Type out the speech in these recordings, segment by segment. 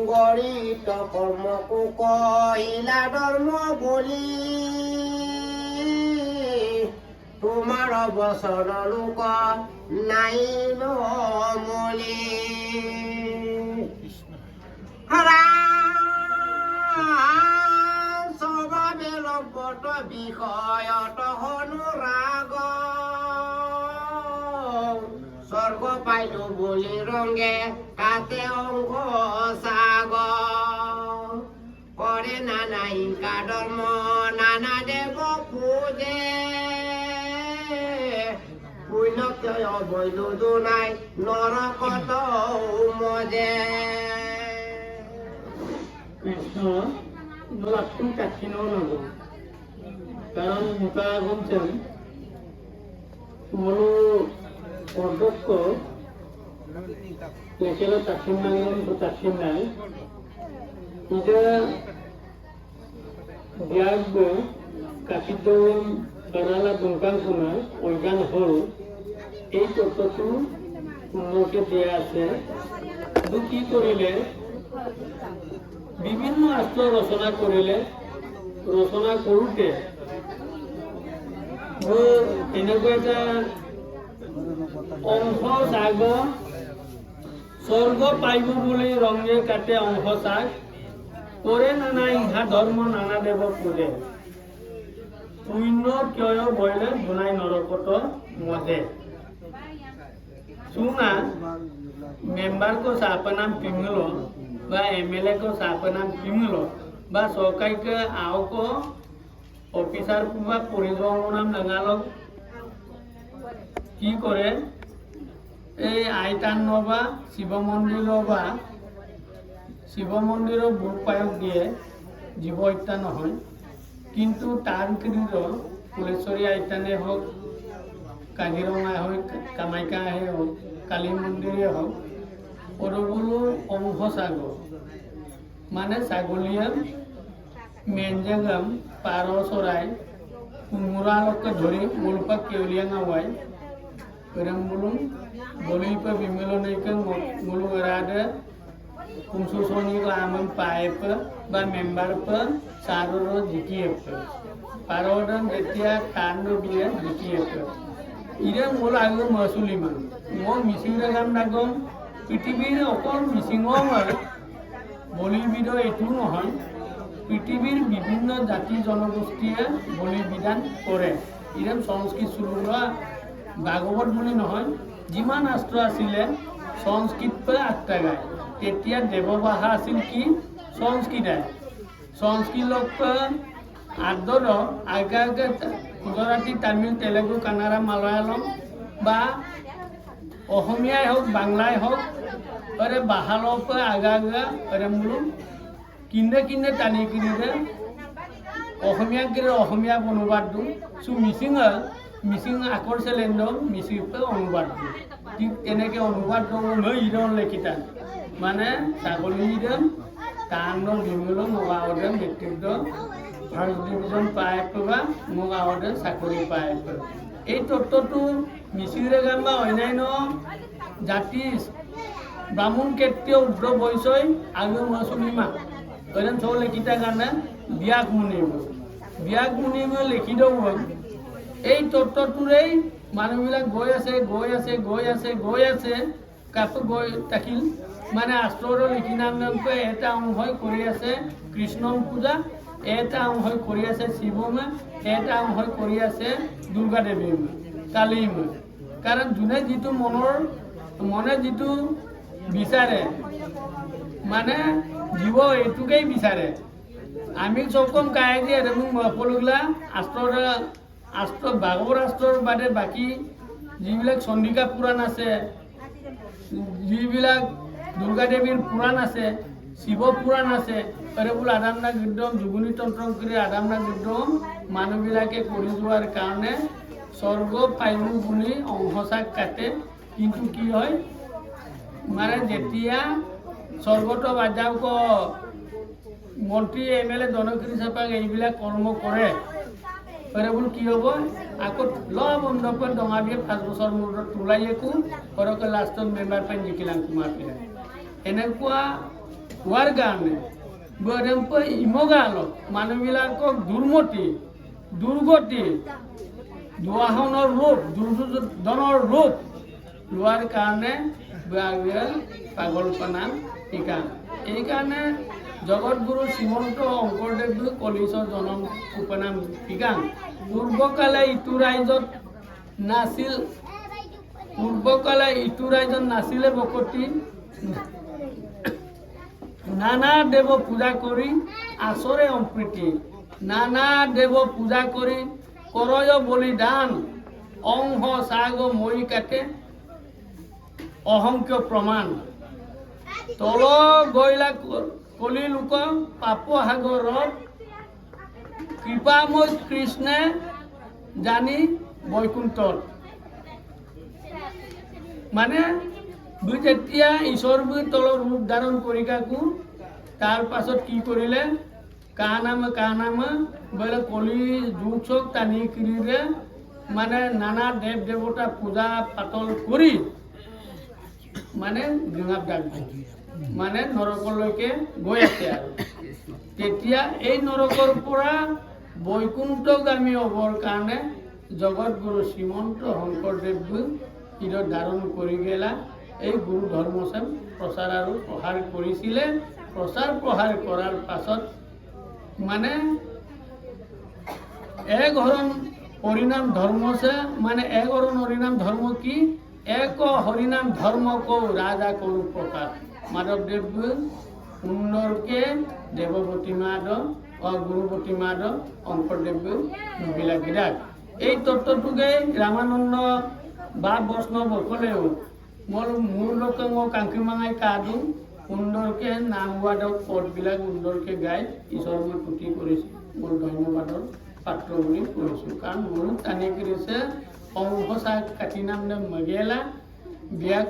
গৰিত কৰ্মকো কহিলা ধৰ্ম বুলি তোমাৰ বচন লোক নাই নমলি স্বভাৱে লম্বত বিষয়ত অনুৰাগ স্বৰ্গ পাইলো বুলি ৰংগে কাতে অংগ চাগ কৰে নানা হিংসা ধৰ্ম নানা দেৱ পূজে পুণ্যক্ষয় বৈলো দুনাই নৰকত মজে কৃষ্ণ নলাক্ষণ কাক্ষিণও নব কারণ মুখা বলছেন মনো অধ্যক্ষ লেখেল তাক্ষিণাঙ্গন তো তাক্ষিণায় এটা ব্যাগ কাশিত বানালা দোকান শোনা অজ্ঞান হল এই তত্ত্বটো মোকে দেয়া আছে কি করিলে বিভিন্ন শাস্ত্ৰ ৰচনা কৰিলে ৰচনা কৰোঁতে মোৰ এনেকুৱা এটা অংশ চাগ স্বৰ্গ পাইব বুলি ৰঙে কাটে অংশ চাগ কৰে নানা হিংসা ধৰ্ম নানা দেৱ পূজে পুণ্য কিয় বইলে গুণাই নৰকত মজে सुना मेंबर को सापनाम पिंगलो बा एमएलए को सापनाम पिंगलो बा सरकारी के आओ को ऑफिसर को बा परिजन नाम लगालो की करे এই আইতান নবা শিৱ মন্দিৰৰ বুট পায়ক দিয়ে জীৱ হত্যা নহয় কিন্তু তাৰ বিপৰীত ফুলেশ্বৰী আইতানে হওক কাজিৰঙা হোক কামাখ্যাই হোক কালী মন্দিৰে হোক সৰুগুলো অংশ ছাগল মানে ছাগলীয়ে মেঞ্জেগাম পাৰ চৰাই কোমোৰালৈকে ধৰি মূলপা কেউলীয়া নাৱাই পেৰম্বুলুম বলিপ বিমিলনৈকে মুলু এৰাদে কুমসুসনি লামন পাইপ বা মেম্বাৰ পা চাৰৰ জিকিয়ে পাৰদন যেতিয়া কাণ্ড দিয়ে জিকিয়ে ইৰে মূল আগৰ মাছুলি মান মই মিচিং গাম নাগম পৃথিৱীৰ অকল মিচিঙৰ বলি বিধ এইটো নহয় পৃথিৱীৰ বিভিন্ন জাতি জনগোষ্ঠীয়ে বলি বিধান কৰে ইৰে সংস্কৃত চলোৱা ভাগৱত বুলি নহয় যিমান শাস্ত্ৰ আছিলে সংস্কৃত পৰা আঠটা গায় তেতিয়া দেৱভাষা আছিল কি সংস্কৃতাই সংস্কৃত আদৰ আগে আগে গুজৰাটী তামিল তেলেগু কানাড়া মালায়ালম বা অসমীয়াই হোক বাংলাই হোক আৰে বাহালৰ পৰা আগা আগা আরে মূল কিনে কিনে টানি কিনে অসমীয়া কিনে অসমীয়া অনুবাদ দিওঁ চু মিচিং আখৰ চেলেণ্ড মিচিং অনুবাদ দিওঁ ঠিক তেনেকৈ অনুবাদ কৰিবলৈ ইৰণ লেখিতা মানে ছাগলী ইৰণ কাণ্ড বিমল নগাঁৱতে নেতৃত্ব ফাৰ্ষ্ট ডিভিজন পায় বা নগাঁৱতে চাকৰি পায় এই তত্ত্বটো মিচিং ৰেগাম বা অন্যান্য জাতি ব্ৰাহ্মণ ক্ষেত্ৰীয় উগ্ৰ বৈশ্যই আগৰ মাছুলিমা এজন চৌ লেখিতাৰ কাৰণে ব্যাস মুনিম লিখি দিব এই তত্ত্বটোৰেই মানুহবিলাক গৈ আছে কাপোৰ গৈ থাকিল মানে আশ্ৰৰ লিখি নামকৈ এটা অংশই কৰি আছে কৃষ্ণ পূজা এটা অংশই কৰি আছে শিৱমা এটা অংশই কৰি আছে দুৰ্গা দেৱী কালীমা কাৰণ যোনে যিটো মনে যিটো বিচাৰে মানে জীৱ এইটোকেই বিচাৰে আমি চকম কাই দিয়ে মোক সকলোগিলা আস্ত্ৰ ভাগৱত আস্ত্ৰৰ বাদে বাকী যিবিলাক চণ্ডিকা পুৰাণ আছে যিবিলাক দুৰ্গা দেৱীৰ পুৰাণ আছে শিৱ পুৰাণ আছে এইবোৰ আদামনাগ যুদ্ধম যুগুনি তন্ত্ৰ কৰি আদামনাগ যুদ্ধম মানুহবিলাকে কৰি যোৱাৰ কাৰণে স্বৰ্গ পাইলো বুলি অংশচাক কাটে কিন্তু কি হয় মানে যেতিয়া স্বৰ্গত বাজাওক মন্ত্ৰী এম এল এ জনগিৰি চাপাক এইবিলাক কৰ্ম কৰে এৰে বল কি হব আকৌ ল বন্ধ কৰে ডঙা দিয়ে 5 বছৰ মূৰত তোলাই একো ঘৰকে লাষ্টত মেম্বাৰ পাই জিকিলাং কুমাৰ পিলা এনেকুৱা হোৱাৰ কাৰণে বৰম্প ইমগাল মানুহবিলাকক দুৰ্গতি দুৱাহনৰ ৰূপ দুৰ্যোধনৰ ৰূপ লোৱাৰ কাৰণে পাগলপনা টিকা এইকাৰণে জগতগুৰু শ্ৰীমন্ত শংকৰদেৱ কলিছৰ জনম উপনাম টিকা পূৰ্বকালে ইটো ৰাজ্যত নাছিলে বকতি নানা দেৱ পূজা কৰি আচৰে অম্প্ৰীতি নানা দেৱ পূজা কৰি কৰয় বলিদান অংশ চাগ মৰি কাটে অসংখ্য প্ৰমাণ তল গৈলা কলি লোক পাপ সাগৰত কৃপাময় কৃষ্ণে জানি বৈকুণ্ঠত মানে যেতিয়া ঈশ্বৰবোৰ তলৰ ৰূপ ধাৰণ কৰি কাকো তাৰ পাছত কি কৰিলে কানাম বোলে কলি যুগ চক টানি কিৰিৰে মানে নানা দেৱ দেৱতা পূজা পাতল কৰি মানে গৃহাত ডাক মানে নৰকলৈকে গৈ আছে আৰু তেতিয়া এই নৰকৰ পৰা বৈকুণ্ঠগামী হ'বৰ কাৰণে জগতগুৰু শ্ৰীমন্ত শংকৰদেৱ হৃদয় ধাৰণ কৰি গেলা এই গুৰু ধৰ্মচেন প্ৰচাৰ আৰু প্ৰসাৰ কৰিছিলে প্ৰচাৰ প্ৰসাৰ কৰাৰ পাছত মানে এক হৰণ হরিনাম ধর্ম সে মানে এক হরণ হরিনাম ধর্ম কি এক হরিনাম ধর্ম কো রাজা করু প্রকার মাধবদেব সুন্দরকে দেববতী মাধ ও গুরুবতী মাধ শঙ্করদেব মহিলা বিরাট এই তত্ত্বটোকে রামানন্দ বা বৈষ্ণৱ সকলেও মোৰ লোকে মই কাংকি মাঙাই কাদো সুন্দৰকে নাম গোৱাদক পদবিলাক সুন্দৰকে গাই ঈশ্বৰক তুতি কৰিছে মোৰ ধন্যবাদৰ পাত্ৰ বুলি কৈছোঁ কাৰণ মোৰ টানি কৰিছে অংশচা কাটি নাম দে মগেলা বিয়াক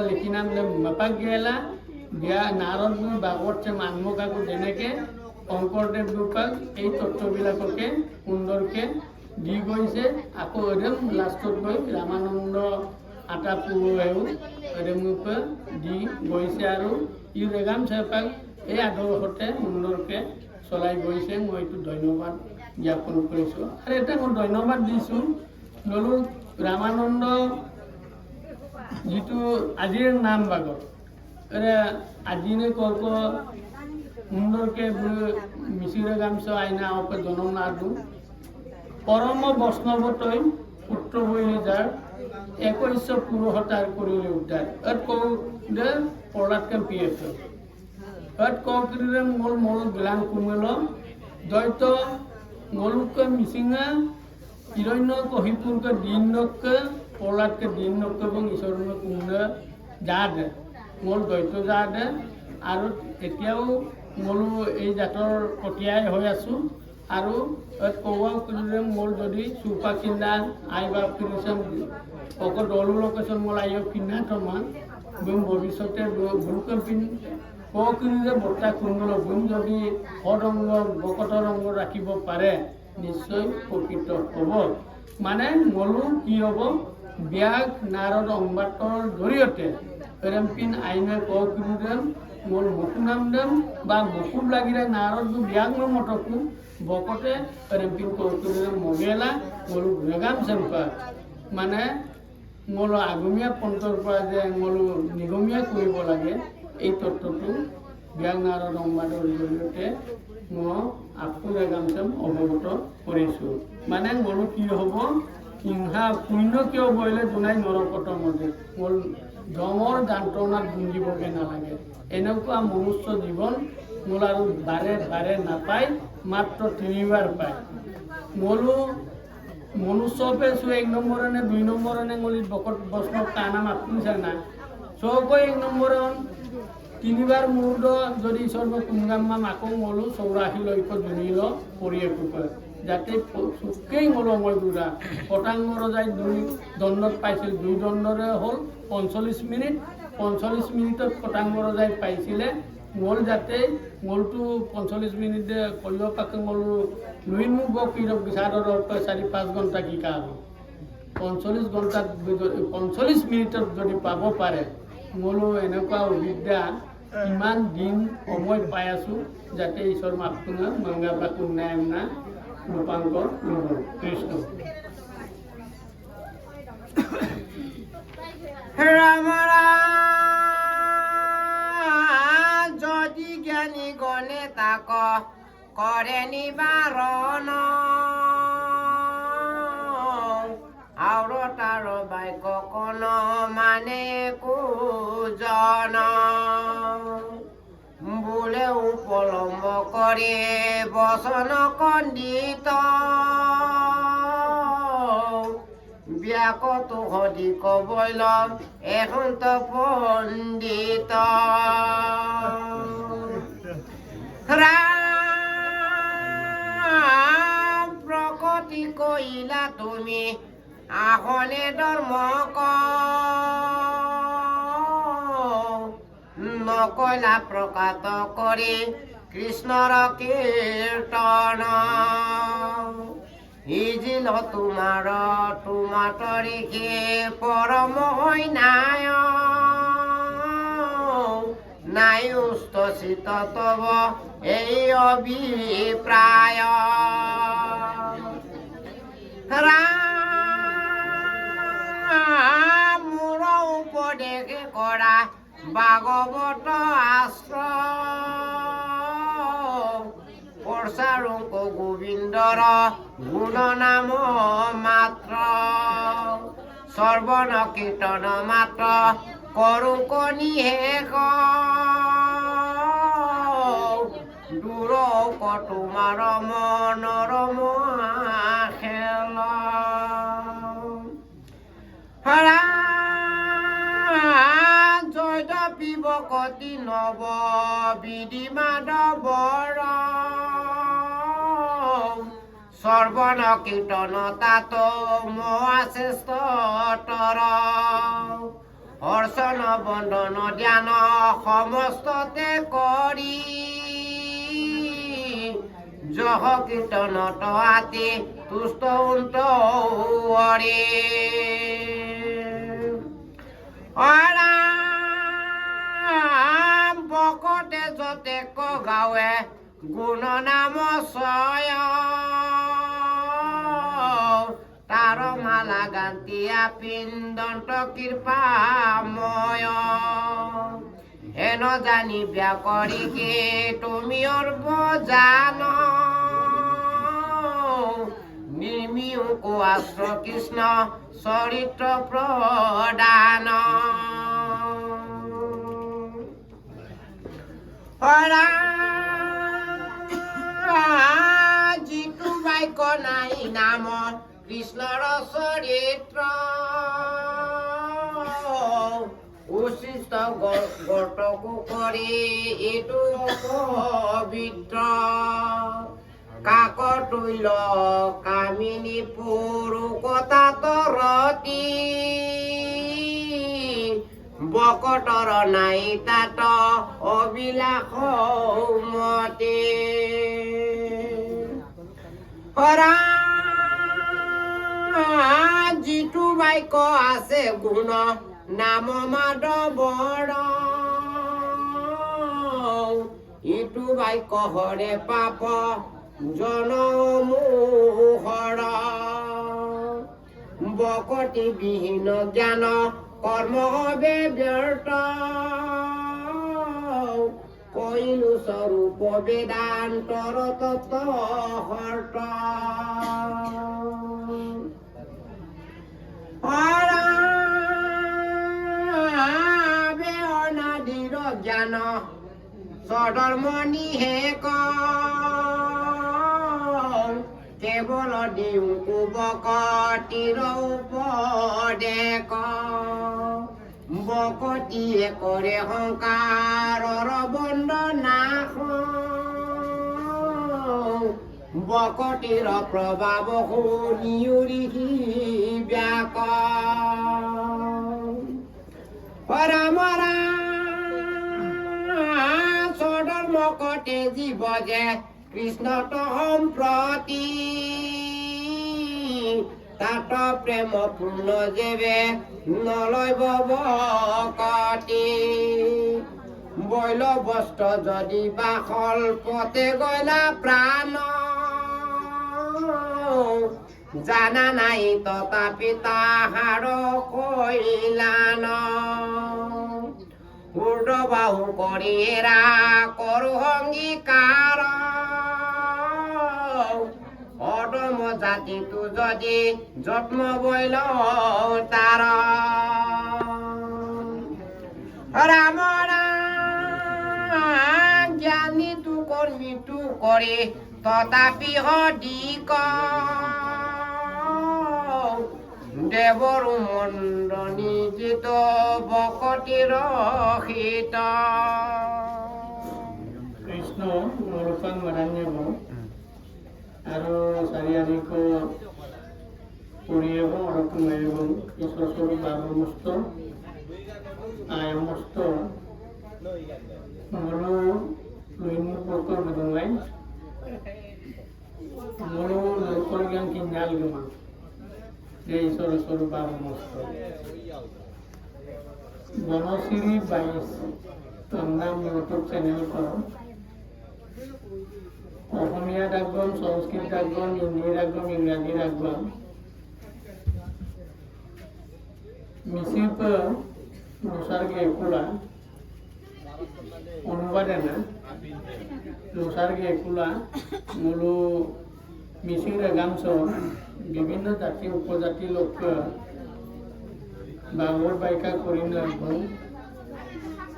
লিখি নাম দে মাপাক গেলা বিয়া নাৰদ বাগত মানমকাকো যেনেকে শংকৰদেৱ দুপাক এই তত্ত্ববিলাককে সুন্দৰকে দি গৈছে আকৌ এদম লাষ্টত গৈ ৰামানন্দ আটা পুৰুষেও এদমকে দি গৈছে আৰু ই ৰেগাম চেপাক এই আদৰ্শতে সুন্দৰকে চলাই গৈছে মই এইটো ধন্যবাদ জ্ঞাপন কৰিছোঁ আৰু এটা মই ধন্যবাদ দিছোঁ ল'লো ৰামানন্দ যিটো আজিৰ নাম বাগত আজিনে কওক সুন্দৰকে মিচিৰে গামছ আইনা অপে জনম নাদু পৰম বৈষ্ণৱতৈ পুত্ৰ বৈলি যাৰ 21 পুৰুষতাৰ কৰিলে উদ্ধাৰ কওঁ যে প্ৰহ্লাদকে পিয়েছ কৌকিৰে মল গিলাং কুমেল দৈত মলুকে মিচিঙা হিৰণ্য কহিপুৰকে দিনকে প্ৰহ্লাদকে দিনকে এবং ঈশ্বৰকে কুমে যা দে মল দৈত যা দে আৰু এতিয়াও মলো এই জাতৰ কটীয়াই হৈ আছোঁ আৰু কৌৱাও কৰিলে মোৰ যদি চুপা কিন্দা আই বা ফিৰিচাম অকল দলু লোকেশ্যন মোৰ আই কিনা থমান বুম ভৱিষ্যতে ভুলকে পিন কৌকিৰিলে বৰ্তা কুণ্ডল বুম যদি সদংগ বকত ৰংগ ৰাখিব পাৰে নিশ্চয় প্ৰকৃত হ'ব মানে মলো কি হ'ব ব্যাগ নাৰদ সংবাদৰ জৰিয়তে প্ৰেমপিন আইনে কৌকিৰিলে মোর মুকুনাম দেম বা মুকুব লাগিলে নারদ ব্যাগ মতকু বকতে রেম্পিং কৌতুরে মগেলা মোর রেগাম চেম্পা মানে মোর আগমীয়া পন্থৰ পৰা যে মোৰ নিগমীয়া কৰিব লাগে এই তত্ত্বটো ব্যাগ নাৰদ সংবাদৰ জৰিয়তে মই আকু ৰেগাম চেম অৱগত কৰিছোঁ মানে মোৰ কি হ'ব হিংসা পুণ্য কিয় বইলে জোনাই নৰকটৰ মধ্যে মোৰ জমৰ যন্ত্ৰণাত গুঞ্জিবগে নালাগে এনেকুৱা মনুষ্য জীৱন মোল আৰু বাৰে বাৰে নাপায় মাত্ৰ 3 বাৰ পায় মোলো মনুষ্য পেছো 1 নম্বৰে নে 2 নম্বৰে নে মলি বকট বৈষ্ণৱ টানা মাতিছে না চৌকৈ 1 নম্বৰে 3 বাৰ মুৰ্দ যদি সৰ্ব কুঙ্গাম্মা মাকো মলো 84 লক্ষ জুনিল পৰিয়ে কুকুৰ যাতে সুকেই মলো মই দুৰা পটাংগৰ যাই 2 দণ্ডত পাইছিল 2 দণ্ডৰে হ'ল 45 মিনিট 45 মিনিটত পটাংগৰ যাই পাইছিলে মোল যাতে মোলটো 45 মিনিটে কৰিব পাকে মোলো লৈ মোক কিৰক বিচাৰৰ 4-5 ঘণ্টা কি কাম 45 ঘণ্টাত 45 মিনিটত যদি পাব পাৰে মোলো এনেকুৱা অভিজ্ঞতা ইমান দিন সময় পাই আছো যাতে ঈশ্বৰ মাপনা মংগা বা কুন্নায় না ৰূপাংকৰ কৃষ্ণ ৰাম যদি জ্ঞানী গণে তাক কৰে নিবাৰণ আৰু তাৰ বাক্য কোন মানে কোজন বোলে উপলম্ব কৰে বচন কণ্ডিত ব্যাকত সদি কবৈল এখন্ত পণ্ডিত ৰাম প্ৰকৃতি কইলা তুমি আহনে ধৰ্ম নকইলা প্ৰকাশ কৰি কৃষ্ণৰ কীৰ্তন ইজিল তোমাৰ তৰিখে পৰম হৈ নাই উস্ত চিত তব এই অভিপ্ৰায় মোৰ উপদেশ কৰা ভাগৱত আশ্ৰয় প্ৰচাৰক গোবিন্দৰ গুণ নাম মাত্ৰ শ্ৰৱণ কীৰ্তন মাত্ৰ কৰোঁ নিশেষ দূৰ তোমাৰ মনৰ খেল জয়দপি বকতি নৱ বিধি মাধৱৰ শ্ৰৱণ কীৰ্তন তাত মোৱা শ্ৰেষ্ঠতৰ হৰ্ষণ বন্দন ধ্যান সমস্ততে কৰি যহ কীৰ্তনত আতি তুষ্ট বকতে যতে গাৱে গুণ নাম ছয় তাৰ মালা গান্তিয়া পিণ্ডন্ত কৃপাময় হেন জানি ব্যাকৰিকে তুমি অৰ্ব জান নিৰ্মিয়ক আশ্ৰ কৃষ্ণ চৰিত্ৰ প্ৰদান যিটো বাক্য নাই নাম কৃষ্ণৰ চৰিত্ৰ উচিত গৰ্তকো কৰি এইটো পবিত্ৰ কাকতৈল কামিনী পুৰুকতা তৰতি বকটৰ নাই তাত অবিলাস মতে যিটো বাক্য আছে গুণ নাম মাধৱৰ ইটো বাক্য হৰে পাপ জনমোহৰ বকতি বিহীন জ্ঞান কৰ্ম হবে ব্যৰ্থ কৈলো স্বৰূপ বেদান্তৰ তত্ত্ব হৰ্ত অনাদিৰ জ্ঞান স্বধৰ্ম নিশেষ কেৱল দিওঁ বকতিৰ উপদেশ বকতিয়ে কৰে সংকাৰৰ বন্দনাশ বকতিৰ প্ৰভাৱ শুনিউৰি ব্যাক ৰাম ভকতে জীৱ যে কৃষ্ণত সম্প্ৰতি তাত প্ৰেম পূৰ্ণ যেবে নলয় বকতি বৈল বস্ত্ৰ যদি বা সল্পতে গলা প্ৰাণ জানা নাই তথাপি তাহাৰ কৈলান ঊৰ্ধবাহু কৰি এৰা কৰো অংগীকাৰ অদম জাতিটো যদি যত্ন বৈল তাৰ ৰাম জ্ঞানীটো কৰ্মীটো কৰে তথাপি অধিক দেৱৰ মণ্ডনী জিত বকতিৰ ৰহিত কৃষ্ণ নৰকাং মৰাণ্যব আৰু চাৰিআলিক পৰিয়েব অৰকুমাৰিব ঈশ্বৰ বাবমস্ত আয়মস্ত মনো লুইমুক মৃদুমাই মনো লোকৰ জ্ঞান কিঞ্জাল গমা যে ঈশ্বর স্বরূপ মস্ত বনশ্রী 22 নাম ইউটিউব চ্যানেল অসমীয়া রাখবাম সংস্কৃত রাখবাম হিন্দি রাখবাম ইংরাজি রাখবাম মিশিপ লোসার্গে একুলা অনুবাদে না লোসার্গে একুলা মূলো মিশিং রেগামস বিভিন্ন জাতি উপজাতি লোক বাঙর বাইকা করিন লাগব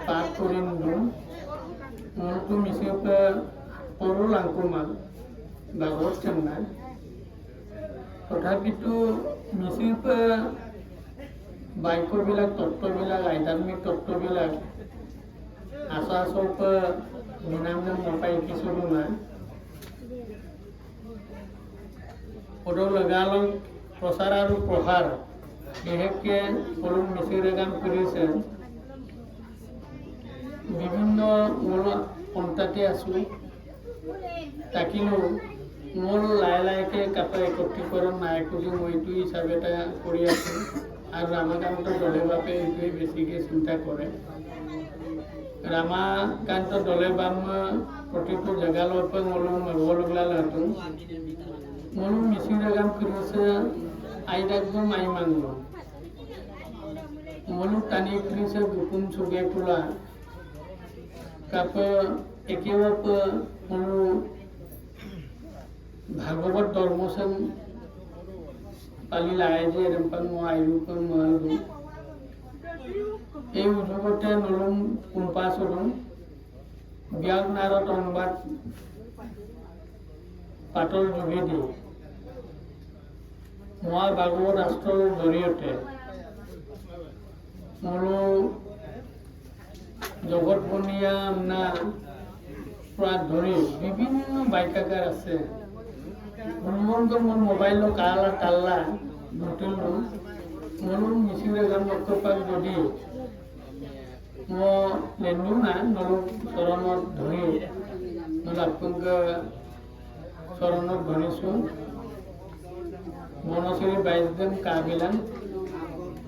পাঠ করিন মূলটো মিশিং পৰো লাংকুমান বাগৰ চেন্নাই তথাপিতো মিশিং বাইকৰবিলাক তত্ত্ববিলাক আধ্যাত্মিক তত্ত্ববিলাক আচাৰ বিনাম নাপায় কিছু নাই পদৰ লগালগ প্ৰচাৰ আৰু প্ৰসাৰ বিশেষকৈ সৰু মিচিং ৰেগাম কৰিছে বিভিন্ন মূলত পন্থাতে আছোঁ তাকিলেও মোৰ লাহে কাটা একত্ৰীকৰণ নাই খুজি মই এইটো হিচাপে এটা কৰি আছোঁ আৰু ৰামাকান্ত দলে বাপে এইটোৱে বেছিকৈ চিন্তা কৰে ৰামাকান্ত দলে বাম প্ৰতিটো জেগালৈ মোলো মাৰিব লগলাটো মোলো মিচিং ৰেগাম কৰিছে আইডাকবম আই মাংব মোলো টানি কৰিছে গুকুম চুগে কোলা কাপ একেবাৰে মোলো ভাগৱত ধৰ্মচন পালি লাহে যে ৰেম্পাং মই আইৰুপং নোৱাৰো এই উদ্যোগতে নলম কোম্পা চলম ব্যাগ নাৰত অনুবাদ পাতৰ যোগেদি মই ভাগৱত ৰাষ্ট্ৰৰ জৰিয়তে মোৰো জগত বনিয়া না পৰা ধৰি বিভিন্ন বাইকাকাৰ আছে হনুমন্ত মোৰ মোবাইলৰ কালা তাল্লা নতুনলো মোৰো মিচিং ৰেগাম লক্ষ্যপাক যদি মই লেন্দু না নলো চৰণত ধৰি নল আপোনাক চৰণত ধৰিছোঁ বনশ্ৰী 22 দিন কাবিলান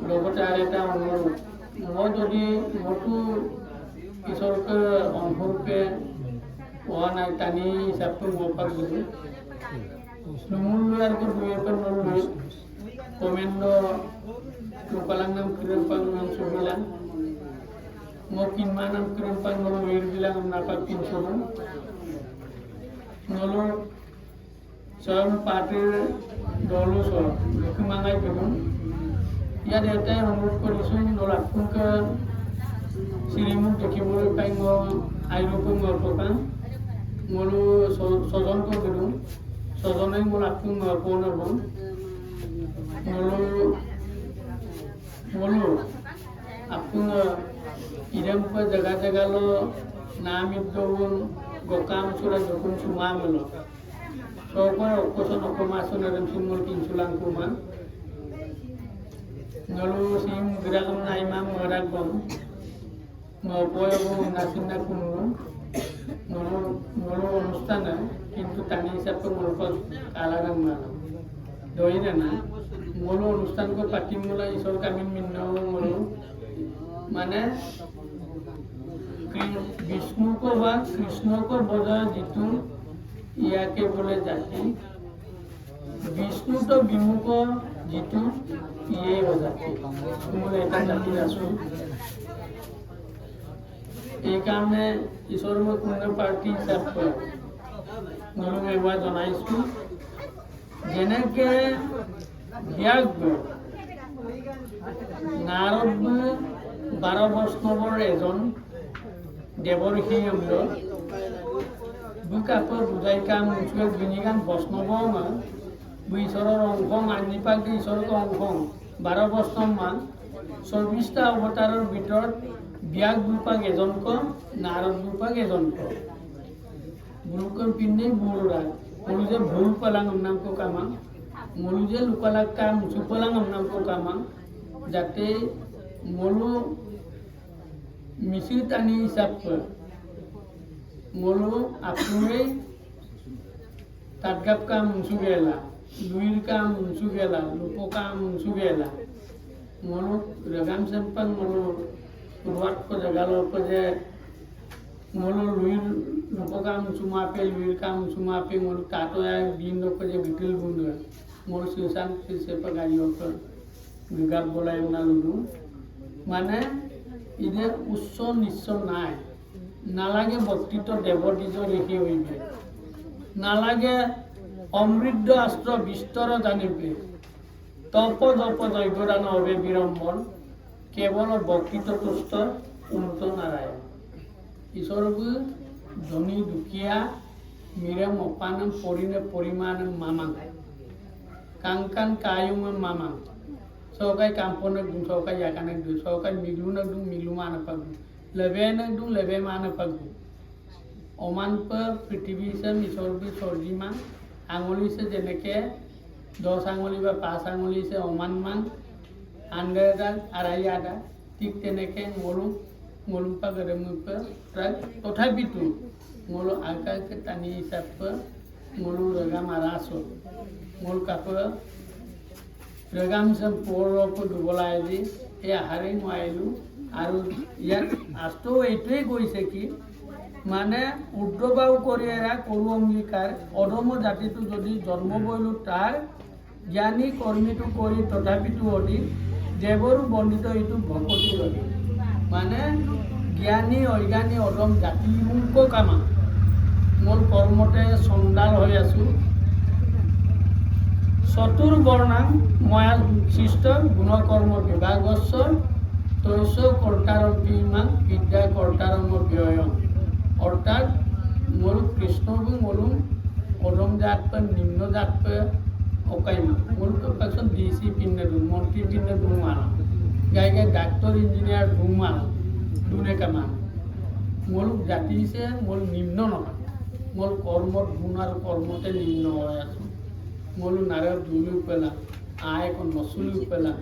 লগতে আৰু এটা অনুৰোধ মই যদি মোৰতো ঈশ্বৰকে অংশৰূপে পোৱা নাই টানি হিচাপটো মই পাক দিলোঁ Lumulur aku dua penulis komendo kepalang nam kerempang nam sebulan mungkin mana kerempang nolur bilang mendapat pinsulan nolur soal partir dulu soal kemangai belum ya data nolur korisun nolak pun ke sirimu dekibul pengo ayu pun ngorpokan ngolu sozon ko belum সজনে মোৰ আপু নপন মলো আপু ইরামপা জায়গা জায়গালো নাম ইদ্দুন গোকাম সুরা যখন সুমা মেলো সরকার option অপমাসন এরম সিমুল কিনসুলাং কুমা নলো সিম গ্রাম নাইমা মরাগম নপয়ব নাসিনা কুমু মূল অনুষ্ঠানে কিন্তু টানি হিসাবে মূলত আলাদা মানো দই না মূল অনুষ্ঠানকে পাতিম বলে ঈশ্বর কামিন মিন্ন মূল মানে বিষ্ণুকে বা কৃষ্ণকে বজায় যিটো ইয়াকে বলে জাতি বিষ্ণু তো বিমুখ যিটো ইয়ে জাতি বলে এটা জাতির আছো এই কারণে ঈশ্বর পূর্ণ পার্টি হিসাবে মূল এবার জানাইছো যেনেকে ব্যাগ নারদ 12 বৈষ্ণৱৰ এজন দেৱঋষি অমৃত বুকাপৰ বুজাই কাম মুচুৱে বিনিগান বৈষ্ণৱ ঈশ্বৰৰ অংশ আনিপাক ঈশ্বৰৰ অংশ 12 বৈষ্ণৱ মান 24টা অৱতাৰৰ ভিতৰত ব্যাগ বুপাক এজনক নাৰদ বুপাক এজনক বুলুকৰ পিনে বুলৰা মলু যে ভুল পালাং নামকো কামা মলু যে লুকালাক কাম মুচু পালাং নামকো কামা যাতে মলু মিছিল টানি হিসাবে মলু আপনি তাটগাপ কাম মুচু গেলা লুইর কাম মুচু গেলা লুপো কাম মুচু গেলা মলু রেগাম সেম্পাং মলু শুরুয়াত को जगालो को जे মলু লুইর লুপো কাম মুচু মাপে লুইর কাম মুচু মাপে মলু কাটো এক দিন को जे बिटल बुंद মলু সুসান से पगाई होकर বিগাপ বলাই না লুডু মানে ইদের উচ্চ নিশ্চ নাই নালাগে বক্তৃত্ব দেৱদ্বিজ লিখি হইবে নালাগে অমৃত আস্ত্ৰ বিস্তৰ জানিবে তপ জপ যজ্ঞদান হবে বিড়ম্বন কেৱল বক্তৃত্ব তুষ্ট উন্নত নারায়ণ ঈশ্বরবু ধনী দুখীয়া মিরে মপান পরিণে পরিমাণ মামাং কাংকান কায়ুম মামাং সৌকাই কাম্পনক দুং সৌকাই ইয়াকানক দুং সৌকাই মিগলুনক দুং মিগলু मानक पागु लेबेनक दुं लेबे मानक पागु ओमान पर पृथ्वी से ईश्वर भी सर्जिमा आंगुली से जेनेके 10 आंगुली बा 5 आंगुली से ओमान मान आंडेदा आरायादा ठीक तेनेके मोलु पागरे मुप ट्रक तथापितु मोलु आका के तानी हिसाब पर मोलु रगा मारासो मोल काप ৰেগাম sem পৰক দুবলাই দি এই আহাৰে নোৱাৰিলোঁ আৰু ইয়াত আস্তও এইটোৱেই কৈছে কি মানে উদ্ৰবাও কৰি এৰা কৰো অংগীকাৰ অধম জাতিটো যদি জন্ম বইলোঁ তাৰ জ্ঞানী কৰ্মীটো কৰি তথাপিতো অধি দেৱৰো বন্দিত এইটো ভকতি কৰি মানে জ্ঞানী অজ্ঞানী অধম জাতি মুখ কামা মোৰ কৰ্মতে চণ্ডাল হৈ আছোঁ চতুর্বর্ণাং ময়া সৃষ্ট গুণকর্ম বিভাগস্য তৈশ কর্তারম্পিমান বিদ্যা কর্তারম ব্যয় অর্থাৎ মোর কৃষ্ণবু মোলু অধম জাত পর নিম্ন জাত পর অকাইমা মোর পাছত ডিসি পিনে দু মন্ত্রী পিনে দু মান গাই গাই ডাক্তার ইঞ্জিনিয়ার দু মান দুনে কামান মোল জাতি সে মোল নিম্ন নহয় মোল কর্মত গুণ আর কর্মতে নিম্ন হয়ে আছে मोलू नारद दुलू पेला आय को नसुलू पेला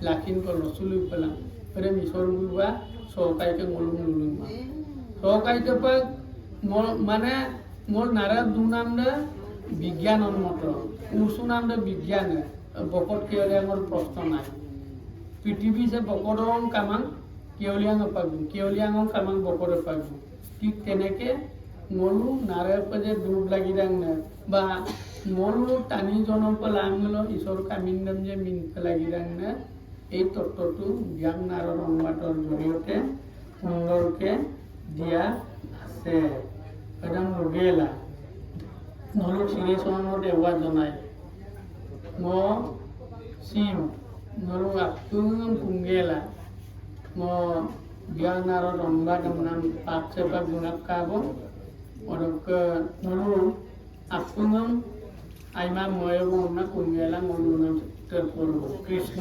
लाखिन को नसुलू पेला प्रेम ईश्वर बुआ सहकाई के मोलू लुलू मा सहकाई के पर माने मोर नारद दु नाम दे विज्ञान उन्मत उर्सु नाम दे विज्ञान बकट केवलिया मोर प्रश्न नाय पृथ्वी से बकटों कामांग केवलियांग कामांग बकट पागु ठीक तेनेके मोलू नारद पे जे दुब लागि दांग बा मोलू टानी जन पेलांगल ईश्वर कामिनदम जे मिन पेलागि दांग এই তত্ত্বটো জ্ঞান নারদ অনুবাদৰ জৰিয়তে সুন্দৰকে দিয়া আছে একদম লগেলা নলু চিৰিচনত এৱা জনাই ম সিম নলু আতুং কুঙ্গেলা ম জ্ঞান নারদ অনুবাদম নাম পাপ সেবা গুণাপ কাব অরক নলু আতুং আইমা ময়ব না কুঙ্গেলা মলু নাম কৃষ্ণ